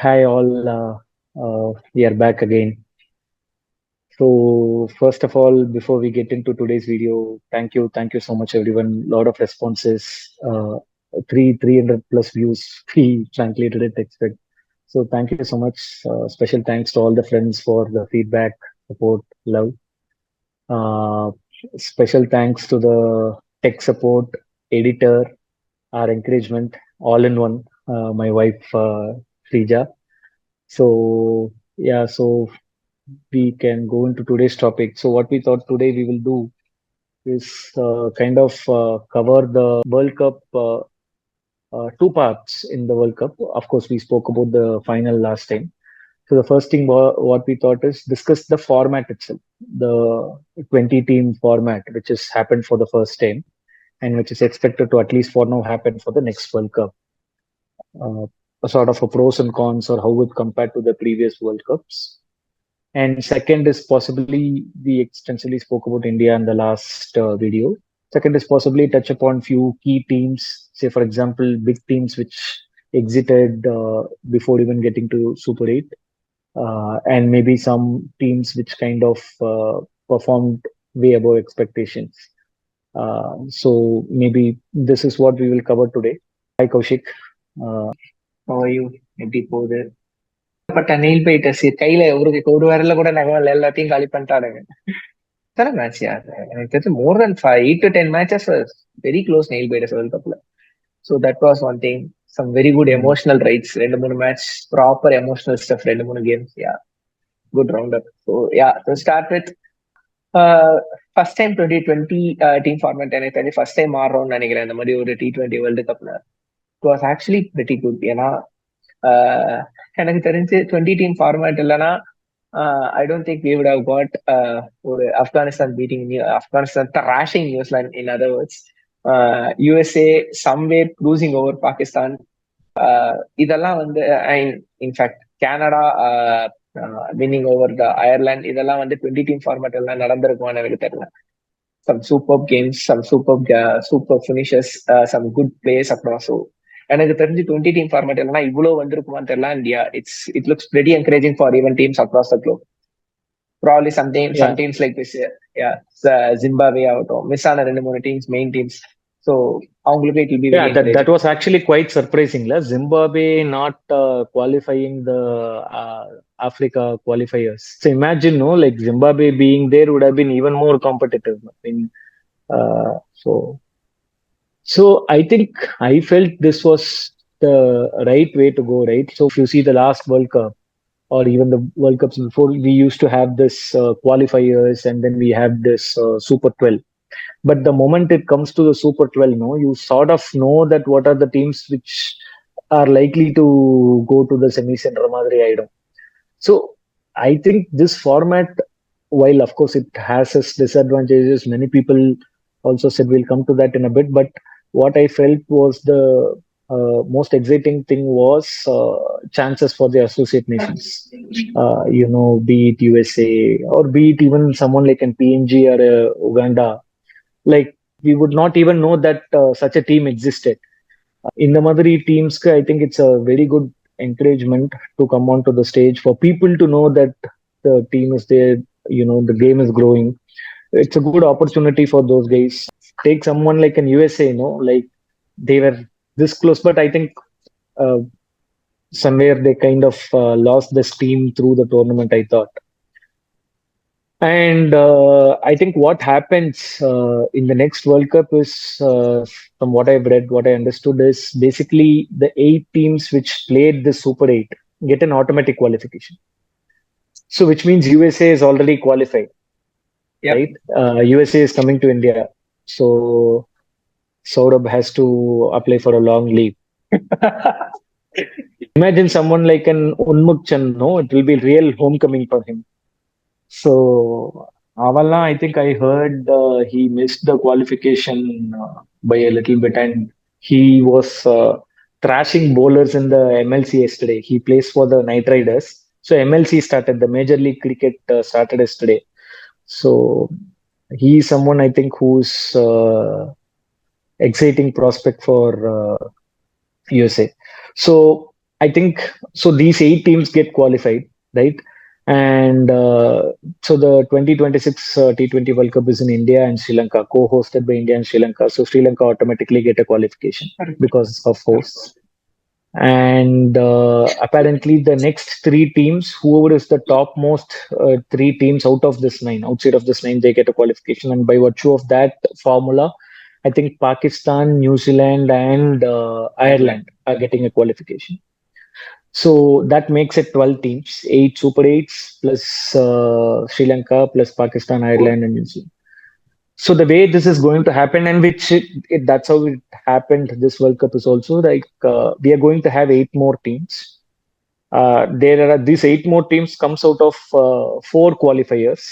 Hi all. We are back again. So first of all, before we get into today's video, thank you so much, everyone. Lot of responses. Three hundred plus views. We frankly didn't expect. So thank you so much. Special thanks to all the friends for the feedback, support, love. Uh, Special thanks to the tech support, editor, our encouragement, all in one. My wife, Srija. So yeah, so we can go into today's topic. So what we thought today we will do is kind of cover the World Cup, two parts in the World Cup. Of course, we spoke about the final last time. So the first thing what we thought is discuss the format itself, the 20 team format, which has happened for the first time and which is expected to at least for now happen for the next World Cup. A sort of a pros and cons or how it compared to the previous World Cups. And second is possibly we extensively spoke about India in the last video. Second is possibly touch upon few key teams, say for example, big teams which exited before even getting to Super 8, and maybe some teams which kind of performed way above expectations. So maybe this is what we will cover today. Hi Kaushik. Uh, how are you? எப்படி போகுது? பட்ட nail biters கையில ஒரு விரல்ல கூட நகம் எல்லாத்தையும் காலி பண்ணிட்டானுங்க. எத்தனை மேட்ச் எனக்கு தெரிஞ்சு more than 8 to 10 matches very close nail biters world கப்ல. So that was one thing. Some very good emotional rides, 2-3 match proper emotional stuff, 2-3 games. Yeah, good round up. So yeah, to start with first time 2020 team format எனக்கு தெரிஞ்சு first time ஆடுறோம்னு நினைக்கிறேன் இந்த மாதிரி ஒரு T20 world கப்ல. It was actually very good. ஏன்னா எனக்கு தெரிஞ்சு 20 டீம் ஃபார்மேட் இல்லைன்னா I don't think we would have got ஒரு Afghanistan beating, Afghanistan thrashing New Zealand. In other words, USA somewhere cruising over Pakistan. இதெல்லாம் வந்து in fact Canada winning over the Ireland. இதெல்லாம் வந்து 20 டீம் ஃபார்மேட் எல்லாம் நடந்திருக்குமான்னு எனக்கு தெரியல. Some super games, some super finishes, some good plays across. எனக்கு தெரிஞ்சு 20 டீம் ஃபார்மேட் இல்லைன்னா இவ்வளவு வந்திருக்குமான்னு தெரியல. India it looks very encouraging for even teams across the globe. Probably some teams like this Zimbabwe ஆகட்டும், மிஸ் ஆன 2-3 டீம்ஸ், மெயின் டீம்ஸ். ஸோ அவங்களுக்கு it will be very Yeah, that was actually quite surprising. La. Zimbabwe not qualifying the Africa qualifiers. So imagine, no, like Zimbabwe being there would have been even more competitive. I mean, uh, so so I think I felt this was the right way to go, right? So if you see the last World Cup or even the World Cups before, we used to have this qualifiers and then we have this Super 12. But the moment it comes to the Super 12, no, you sort of know that what are the teams which are likely to go to the semis and Ramadri item. So I think this format, while of course it has its disadvantages, many people also said we'll come to that in a bit. But what I felt was the most exciting thing was chances for the associate nations. Be it USA or be it even someone like an PNG or Uganda, like we would not even know that such a team existed. In the Madri teams, I think it's a very good encouragement to come onto the stage for people to know that the team is there, the game is growing. It's a good opportunity for those guys. Take someone like an USA, like they were this close, but I think uh, somewhere they kind of lost the steam through the tournament, I thought. And I think what happens in the next World Cup is, from what I've read, what I understood is basically the 8 teams which played the Super 8 get an automatic qualification. So, which means USA is already qualified, right? USA is coming to India. So, Saurabh has to apply for a long leave. Imagine someone like an Unmuk Chand, no? It will be real homecoming for him. So Avala, I think I heard he missed the qualification by a little bit, and he was thrashing bowlers in the MLC yesterday. He plays for the Knight Riders. So MLC started, the Major League Cricket started yesterday. So he is someone I think who's exciting prospect for USA. So I think so. These eight teams get qualified, right? And so the 2026 T20 World Cup is in India and Sri Lanka, co-hosted by India and Sri Lanka. So Sri Lanka automatically get a qualification Correct. because of hosts. And apparently, the next three teams, whoever is the topmost three teams out of this nine, outside of this nine, they get a qualification. And by virtue of that formula, I think Pakistan, New Zealand, and Ireland. Ireland are getting a qualification. So that makes it 12 teams, eight Super Eights plus Sri Lanka plus Pakistan, Ireland, and New Zealand. So the way this is going to happen, and which that's how it happened. This World Cup is also like we are going to have eight more teams. There are these eight more teams comes out of four qualifiers,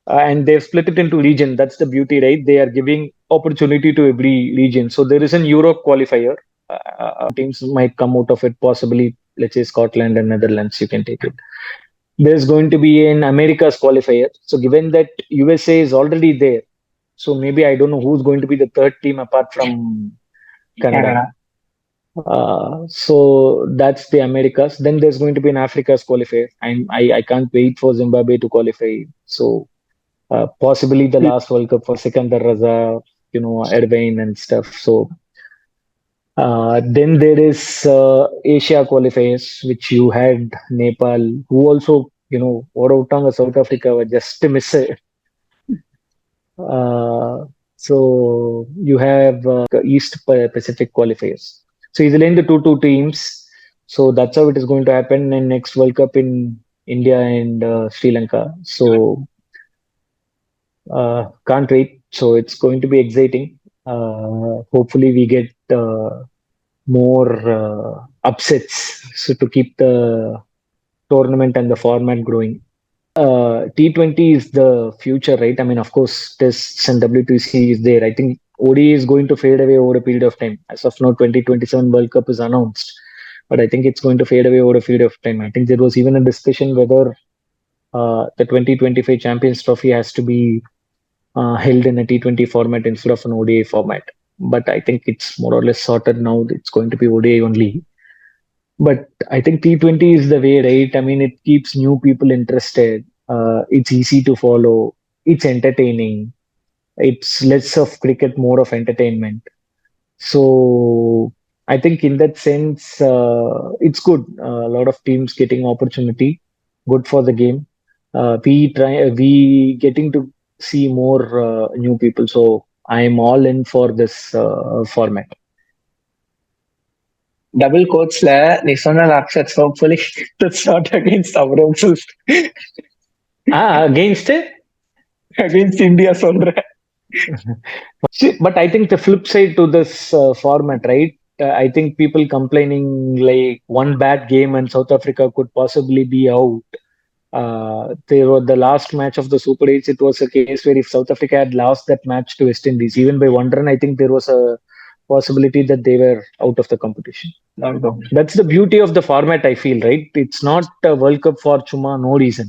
and they've split it into region. That's the beauty, right? They are giving opportunity to every region. So there is an Europe qualifier. Teams might come out of it, possibly, let's say Scotland and Netherlands. You can take it. There's going to be an America's qualifier. So given that USA is already there, so maybe I don't know who's going to be the third team apart from Canada. Canada. So that's the Americas. Then there's going to be an Africa's qualifier. I can't wait for Zimbabwe to qualify. So possibly the last World Cup for Sikandar Raza, Erbain and stuff. So then there is Asia qualifiers, which you had Nepal, who also, Orotanga, South Africa were just to miss it. So you have East Pacific qualifiers. So he's in the two teams. So that's how it is going to happen in next World Cup in India and Sri Lanka. So can't wait. So it's going to be exciting. Hopefully we get more upsets. So to keep the tournament and the format growing. T20 is the future, right? I mean, of course, tests and WTC is there. I think ODI is going to fade away over a period of time. As of now, 2027 World Cup is announced, but I think it's going to fade away over a period of time. I think there was even a discussion whether the 2025 Champions Trophy has to be held in a T20 format instead of an ODI format. But I think it's more or less sorted now. It's going to be ODI only. But I think T20 is the way, right? I mean, it keeps new people interested. It's easy to follow. It's entertaining. It's less of cricket, more of entertainment. So I think in that sense, it's good. A lot of teams getting opportunity, good for the game. We getting to see more new people. So I'm all in for this format. Double quotes la நீ சொன்ன அக்ஷர்ஸ் hopefully that's not against our rules. Against it. Against India சொல்றேன். But I think the flip side to this format, right? I think people complaining like one bad game and South Africa could possibly be out. They were the last match of the Super 8s. It was a case where if South Africa had lost that match to West Indies, even by one run, I think there was a possibility that they were out of the competition. That's the beauty of the format, I feel, right? It's not a World Cup for Chuma, no reason.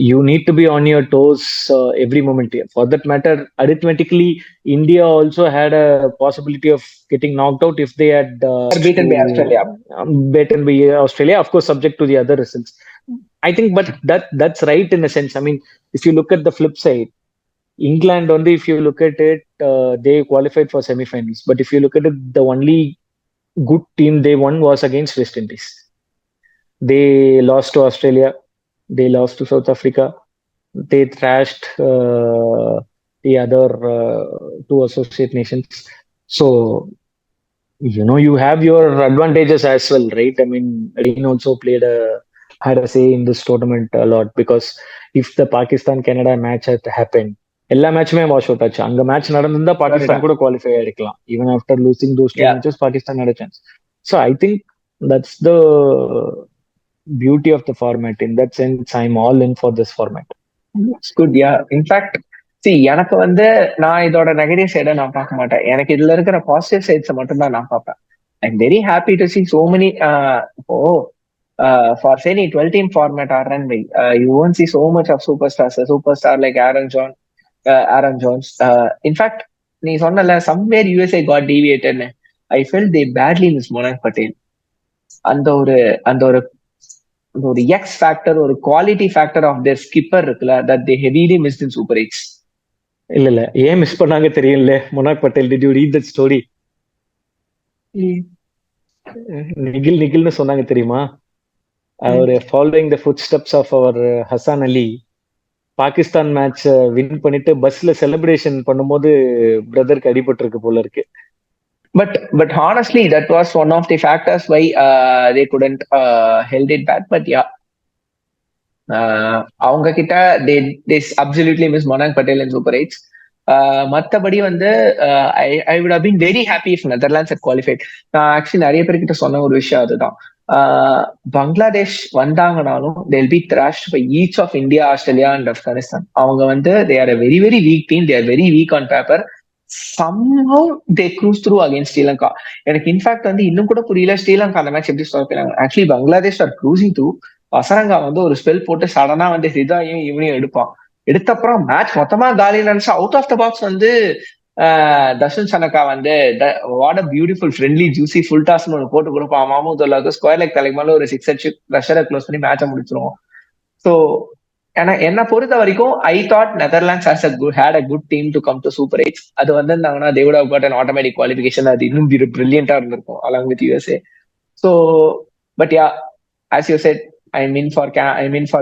You need to be on your toes every moment here. For that matter, arithmetically, India also had a possibility of getting knocked out if they had Beaten by Australia. beaten by Australia, of course, subject to the other results. I think, but that's right in a sense. I mean, if you look at the flip side, England only, if you look at it, they qualified for semi-finals. But if you look at it, the only good team they won was against West Indies. They lost to Australia. They lost to South Africa. They thrashed the other two associate nations. So, you have your advantages as well, right? I mean, Dean also had a say in this tournament a lot because if the Pakistan Canada match had happened, எல்லா மேட்சுமே wash out ஆச்சு அங்க match நடந்திருந்தா பாகிஸ்தான் கூட qualify ஆயிருக்கலாம் even after losing those two matches Pakistan had a chance. So I think that's the beauty of the format. In that sense, I'm all in for this format. It's good, yeah. In fact, see, எனக்கு வந்து நான் இதோட negative சைடை நான் பார்க்க மாட்டேன். எனக்கு இதுல இருக்கிற பாசிட்டிவ் சைட்ஸை மட்டும் தான் நான் பார்ப்பேன். I'm very happy to see so many for say நீ 12 டீம் ஃபார்மேட் ஆடுறேன்னு why, you won't see so much of super star like Aaron Jones. In fact நீ சொன்னல சம்வேர் யூஎஸ்ஏ காட் டீவியேட்டட்னு, I felt they badly miss Monank Patel. அந்த ஒரு அந்த ஒரு அந்த ஒரு எக்ஸ் ஃபேக்டர், ஒரு quality factor of their skipper இருக்குல்ல, that they heavily missed in super eights. இல்ல இல்ல, ஏன் மிஸ் பண்ணாங்க தெரியல. Monank Patel, did you read that story? Nikhil நிகில்னு சொன்னாங்க தெரியுமா? அவர் following the foot steps of our Hasan Ali, Pakistan match win பண்ணிட்டு பஸ்ல செலிப்ரேஷன் பண்ணும்போது பிரதருக்கு அடிபட்டு இருக்கு போல இருக்கு. But honestly, that was one of the factors why they couldn't held it back. But yeah, அவங்க கிட்ட they absolutely miss Monank Patel in Super 8. மத்தபடி வந்து I would have been very happy if Netherlands had qualified. நான் actually நிறைய பேர்கிட்ட சொன்ன ஒரு விஷயம் அதுதான். Bangladesh வந்தாங்கனாலும் they'll be thrashed by each of India, Australia and Afghanistan. அவங்க வந்து they are a very very weak team. They are very weak on paper. Somehow they cruise through against Sri Lanka. எனக்கு இன்ஃபேக்ட் வந்து இன்னும் கூட புரியல ஸ்ரீலங்கா அந்த மேட்ச் எப்படி ஸ்டாப் பண்ணாங்க. Actually Bangladesh are cruising through. Hasaranga வந்து ஒரு ஸ்பெல் போட்டு சடனா வந்து ஹிதாயும் இவனையும் எடுப்பான். எடுத்த அப்புறம் மேட்ச் மொத்தமா காலி நினைச்சு அவுட் ஆஃப் த பாக்ஸ் வந்து தர்ஷன் சனக்கா வந்து what a beautiful friendly juicy full டாஸ்னு ஒன்று போட்டு கொடுப்பான். மாமூதுல்லாவுக்கு ஸ்கொயர் லெக் தலைக்கு மேல ஒரு 6 அடிச்சு ரஷரை க்ளோஸ் பண்ணி மேட்சை முடிச்சிருவோம். ஸோ என்ன பொறுத்த வரைக்கும் I thought Netherlands had a good team to come to super eights. அது வந்திருந்தாங்கன்னா they would have got an automatic qualification. அது இன்னும் பிரில்லியண்டா இருந்திருக்கும் along with USA. So but yeah, as you said, I'm in for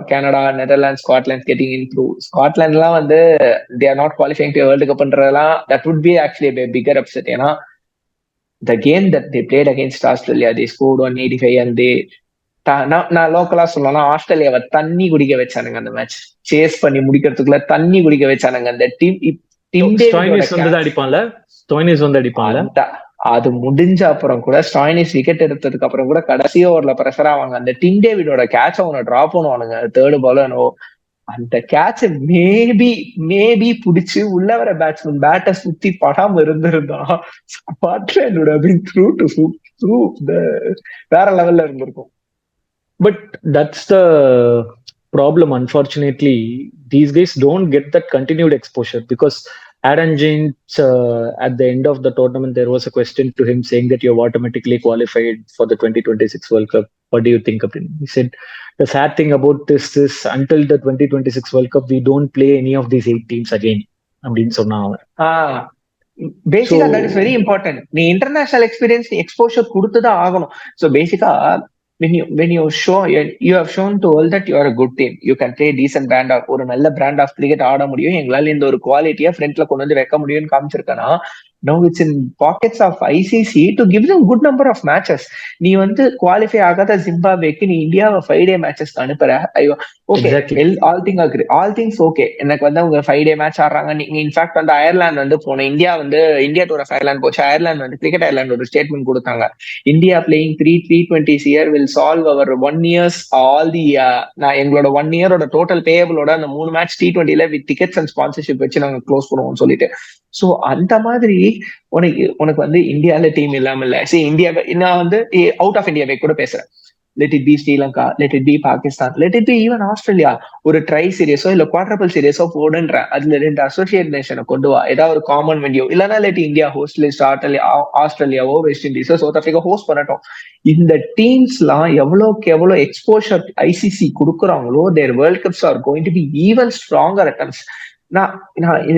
Canada, Netherlands, Scotland getting in through. ஸ்காட்லாண்ட்லாம் வந்து they are not qualifying to World Cup பண்றதெல்லாம் that would be actually a bigger upset. ஏன்னா the game that they played against Australia, they scored 185 and they நான் லோக்கலா சொல்லலாம், ஆஸ்திரேலியாவை தண்ணி குடிக்க வச்சானுங்க அந்த மேட்ச். சேஸ் பண்ணி முடிக்கிறதுக்குள்ள தண்ணி குடிக்க வச்சானுங்க அந்த டீம். அது முடிஞ்ச அப்புறம் கூட ஸ்டாய்னிஸ் விக்கெட் எடுத்ததுக்கு அப்புறம் கூட கடைசி ஓவர்ல பிரஷர் ஆவாங்க. அந்த டிம் டேவிடோட கேட்ச் அவனை டிராப் பண்ணுவானுங்க தேர்டு பால். அந்த கேட்ச் மேபி புடிச்சு உள்ள வர பேட்ஸ்மேன் பேட்டை சுத்தி படாம இருந்திருந்தா வேற லெவல்ல இருந்திருக்கும். But that's the problem. Unfortunately, these guys don't get that continued exposure because Adam James, at the end of the tournament, there was a question to him saying that you're automatically qualified for the 2026 World Cup. What do you think of it? He said, the sad thing about this is until the 2026 World Cup, we don't play any of these 8 teams again. அப்படின்னு சொன்னாங்க. பேசிக்கா that is very important. நீ international experience exposure கொடுத்துதான் ஆகணும். So பேசிக்கா when you have shown to all that you are a good team, you can play decent brand of ஒரு நல்ல brand of cricket ஆட முடியும், எங்களால இந்த ஒரு குவாலிட்டியா ஃப்ரண்ட்ல கொண்டு வந்து வைக்க முடியும்னு காமிச்சிருக்கனா. Now it's in pockets of ICC to give them good number of matches. நீ வந்து குவாலிஃபை ஆகாத ஜிம்பாப்வேக்கு நீ இந்தியாவை 5-day மேட்சஸ் அனுப்புற. ஐயோ ஓகே, ஆல் திங்ஸ் ஓகே. எனக்கு வந்து அவங்க 5-day மேட்ச் ஆடுறாங்க. நீங்க இன்ஃபேக்ட் வந்து அயர்லாந்து வந்து போன இந்தியா டூர் ஆஃப் அயர்லாந்து போச்சு. அயர்லாந்து வந்து கிரிக்கெட் அயர்லாந்து ஒரு ஸ்டேட்மெண்ட் கொடுத்தாங்க. India playing 320s year will solve our 1 years all the எங்களோட 1 year டோட்டல் பேயபிளோட அந்த 3 மேட்ச் T20ல வித் டிக்கெட்ஸ் அண்ட் ஸ்பான்சர்ஷிப் வச்சு நாங்க க்ளோஸ் பண்ணுவோம்னு சொல்லிட்டு. சோ அந்த மாதிரி உனக்கு வந்து இந்தியால டீம் இல்லாம இல்ல. சரி, இந்தியா நான் வந்து அவுட் ஆஃப் இந்தியாவே கூட பேசுறேன். let it be Sri Lanka, let it be Pakistan, let it be even Australia. ஒரு ட்ரை சீரியஸோ இல்ல குவாட்ரபிள் சீரியஸோ போடுன்ற அதுல 2 அசோசியேட் நேஷனை கொண்டு வா, ஏதாவது ஒரு காமன் வென்யூ. இல்லைன்னா லெட் இந்தியா ஹோஸ்ட் லிஸ்ட் ஆஸ்திரேலியாவோ வெஸ்ட் இண்டீஸோ சவுத் ஆப்பிரிக்கா ஹோஸ்ட் பண்ணட்டும். இந்த டீம்ஸ் எல்லாம் எவ்வளவுக்கு எவ்வளவு எக்ஸ்போஷர் ஐசிசி கொடுக்குறாங்களோ their world cups are going to be even stronger atoms. நான்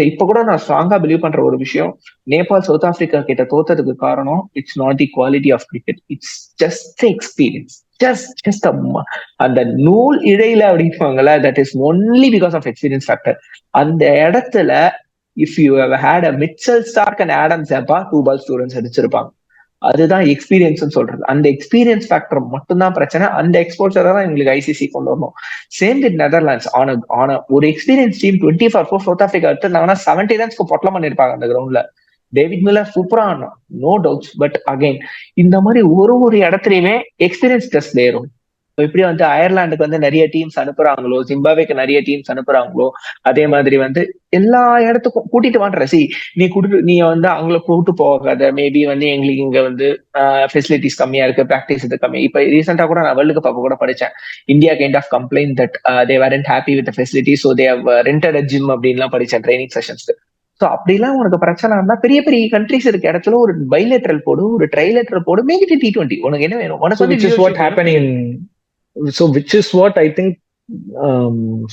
இப்ப கூட நான் ஸ்ட்ராங்கா பிலீவ் பண்ற ஒரு விஷயம், நேபாள் சவுத் ஆப்பிரிக்கா கிட்ட தோத்ததுக்கு காரணம் it's not the quality of cricket, it's just experience. Just அந்த நூல் இழையில அப்படின்வாங்கல்ல, that is only because of experience factor. அந்த இடத்துல if you have had a Mitchell Starc and Adam Zampa 2 balls 2 runs அடிச்சிருப்பாங்க. அதுதான் எக்ஸ்பீரியன்ஸ் சொல்றது. அந்த எக்ஸ்பீரியன்ஸ் ஃபேக்டர் மட்டும்தான் பிரச்சனை. அந்த எக்ஸ்போசரை தான் எங்களுக்கு ஐசிசி கொண்டு வரணும். Same with Netherlands. ஆன ஒரு எக்ஸ்பீரியன்ஸ் டீம் 24 சவுத் ஆப்பிரிக்கா எடுத்துருந்தாங்கன்னா 70 runs பொட்டலம் பண்ணிருப்பாங்க அந்த கிரவுண்ட்ல. டேவிட் மில்லர் சூப்பரா ஆடணும், நோ டவுட்ஸ். பட் அகைன் இந்த மாதிரி ஒரு இடத்துலயுமே எக்ஸ்பீரியன்ஸ் டெஸ்ட் ஏறும். இப்படி வந்து அயர்லாண்டுக்கு வந்து நிறைய டீம்ஸ் அனுப்புறாங்களோ, ஜிம்பாவேக்கு நிறைய டீம்ஸ் அனுப்புறாங்களோ, அதே மாதிரி வந்து எல்லா இடத்துக்கும் கூட்டிட்டு வான்ற. நீ வந்து அவங்கள கூட்டு போகாத, மேபி வந்து எங்களுக்கு இங்க வந்து ஃபெசிலிட்டிஸ் கம்மியா இருக்கு, பிராக்டிஸ் இது கம்மி. இப்ப ரீசெண்டா கூட நான் வேர்ல்டு கப் கூட படிச்சேன், India kind of complaint that they weren't happy with facility, so they have rented a gym அப்படின்லாம் படிச்சேன் ட்ரைனிங் செஷன்ஸ்க்கு. சோ அப்படிலாம் உனக்கு பிரச்சனை இருந்தா பெரிய பெரிய கண்ட்ரிஸ் இருக்க இடத்துல ஒரு பைலேட்டரல் போடு, ஒரு ட்ரைலேட்டரல் போடு, மேக் இட் T20. உனக்கு என்ன வேணும்? உனக்கு So வந்து which is what வியூவர்ஷிப் வேணும். happening. So which is what I think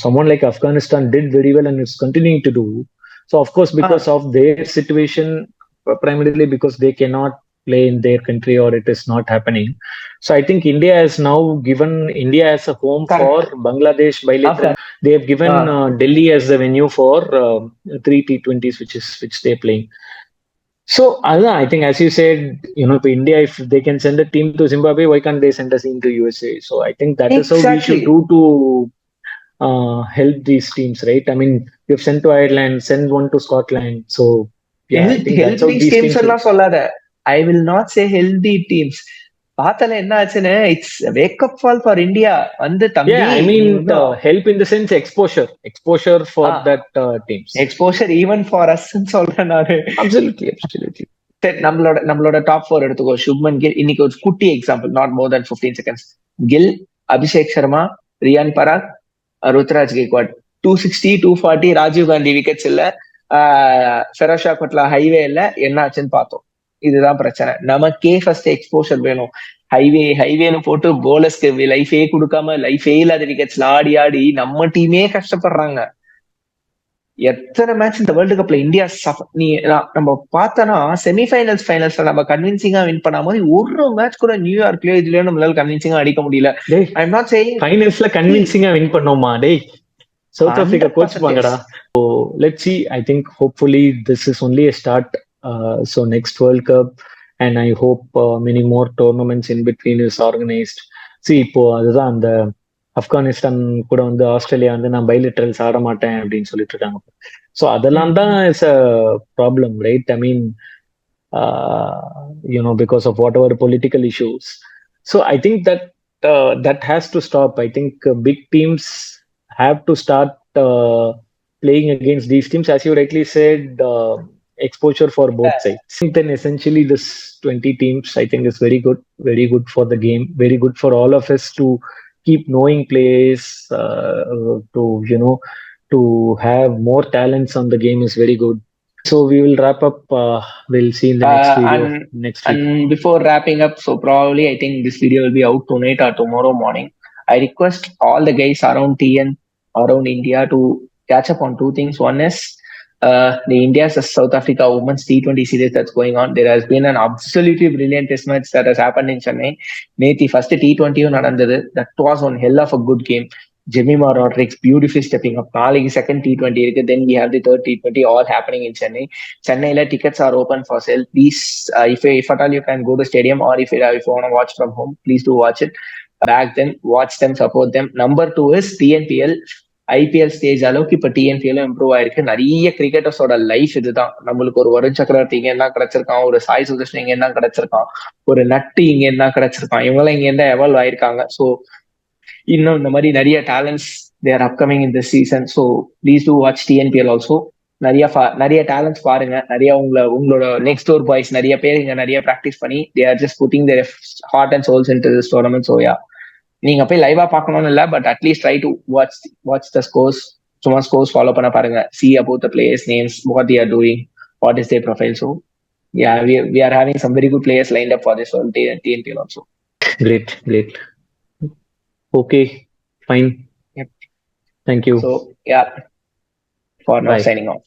someone like Afghanistan did very well and is continuing to do. So of course, ah because of their situation, primarily because they cannot play in their country or it is not happening. So I think India has now given India as a home for correct. Bangladesh bilateral. Afghan. They have given ah Delhi as the venue for three T20s, which they're playing. So, I think, as you said, if India, if they can send a team to Zimbabwe, why can't they send a team to USA? So, I think that is how we should exactly. do to help these teams, right? I mean, we've sent to Ireland, send one to Scotland. So, yeah, I health think that's health how these these teams teams should. எல்லாம் சொல்லாத. I will not say healthy teams. பார்த்தால என்ன ஆச்சுன்னு, it's wake up call for India. வந்து Yeah, தம்பி I நீ mean, வந்து help in the sense exposure for that teams. Exposure even for us சொல்றேன் நானு. Absolutely, absolutely. சரி, நம்மளோட டாப் ஃபோர் எடுத்துக்கோ. சுப்மன் கில் இன்னைக்கு ஒரு குட்டி example, not more than 15 seconds. Gill, Abhishek Sharma, Riyan Parag, Ruturaj Gaikwad. 260, 240, Rajiv Gandhi wickets இல்ல, ஃபெரோஷா கொட்லா ஹைவே இல்ல, என்ன ஆச்சுன்னு பார்த்தோம். இதுதான் பிரச்சனை. நமக்கே ஃபர்ஸ்ட் எக்ஸ்போஷர் வேணும். ஹைவேன்னு போட்டு போலர்ஸ்க்கு லைஃபே கொடுக்காம, லைஃபே இல்லாத விக்கெட்ஸ்ல ஆடி ஆடி நம்ம டீமே கஷ்டப்படுறாங்க. எத்தனை மேட்ச் இந்த வேர்ல்டு கப்ல இந்தியா நம்ம பார்த்தோம்னா, செமிஃபைனல்ஸ் ஃபைனல்ஸ்ல நம்ம கன்வின்சிங்கா வின் பண்ண மாதிரி ஒரு மேட்ச் கூட நியூயார்க்லயோ இதுலயோ நம்மளால கன்வின்சிங்கா அடிக்க முடியல. டேய், ஐ எம் நாட் சேயிங். ஃபைனல்ஸ்ல கன்வின்சிங்கா வின் பண்ணோமா? டேய், சவுத் ஆப்பிரிக்கா கோச் 100% பாங்கடா. Yes. Let's see. I think hopefully this is only a start. So next World Cup, and I hope many more tournaments in between is organized. See, இப்போ அதுதான் அந்த ஆப்கானிஸ்தான் கூட வந்து ஆஸ்திரேலியா வந்து நான் பைலிட்டரல்ஸ் ஆட மாட்டேன் அப்படின்னு சொல்லிட்டு இருக்காங்க. ஸோ அதெல்லாம் தான் is a problem, right? I mean, because of whatever political issues. So I think that has to stop. I think big teams have to start playing against these teams, as you rightly said. Exposure for both sides. I think then essentially this 20 teams, I think, is very good for the game, very good for all of us to keep knowing players, to to have more talents on the game is very good. So we will wrap up. We'll see in the next video next week. And before wrapping up, so probably I think this video will be out tonight or tomorrow morning. I request all the guys around TN, around India, to catch up on two things. One is the India's South Africa Women's T20 series that's going on. There has been an absolutely brilliant test match that has happened in Chennai. நேத்தி first T20 நடந்தது. That was one hell of a good game. Jemima Rodriguez beautifully stepping up. நாளைக்கு second T20 இருக்கு. Then we have the third T20 all happening in Chennai. Chennaiல tickets are open for sale. Please, if at all you can go to stadium, or if you want to watch from home, please do watch it. Back them, watch them, support them. Number two is TNPL. IPL stage அளவுக்கு இப்ப TNPL improve ஆயிருக்கு. நிறைய கிரிக்கெட்டர்ஸோட life இதுதான். நம்மளுக்கு ஒரு வருண் சக்கரவர்த்தி இங்க என்ன கிடைச்சிருக்கான், ஒரு சாய் சுதர்ஷன் இங்க என்ன கிடைச்சிருக்கான், ஒரு நட்டு இங்க என்ன கிடைச்சிருக்கான், இவங்களாம் இங்க என்ன எவால்வ் ஆயிருக்காங்க. ஸோ இன்னும் இந்த மாதிரி நிறைய talents there upcoming in this season. So please do watch TNPL also. நிறைய டேலண்ட்ஸ் பாருங்க. நிறைய உங்களோட நெக்ஸ்ட் டோர் பாய்ஸ் நிறைய பேர் இங்க நிறைய ப்ராக்டிஸ் பண்ணி they are just putting their heart and souls into this tournament. So yeah, நீங்க போய் லைவா பார்க்கணும்னு இல்ல, but at least try to watch the scores. சும்மா ஸ்கோர்ஸ் ஃபாலோ பண்ண பாருங்க. See about the players names, what they are doing, what is their profile. So yeah, we are having some very good players lined up for this whole TNPL also. Great. Okay, fine. Yep. Thank you. So yeah, for now, Bye. signing off.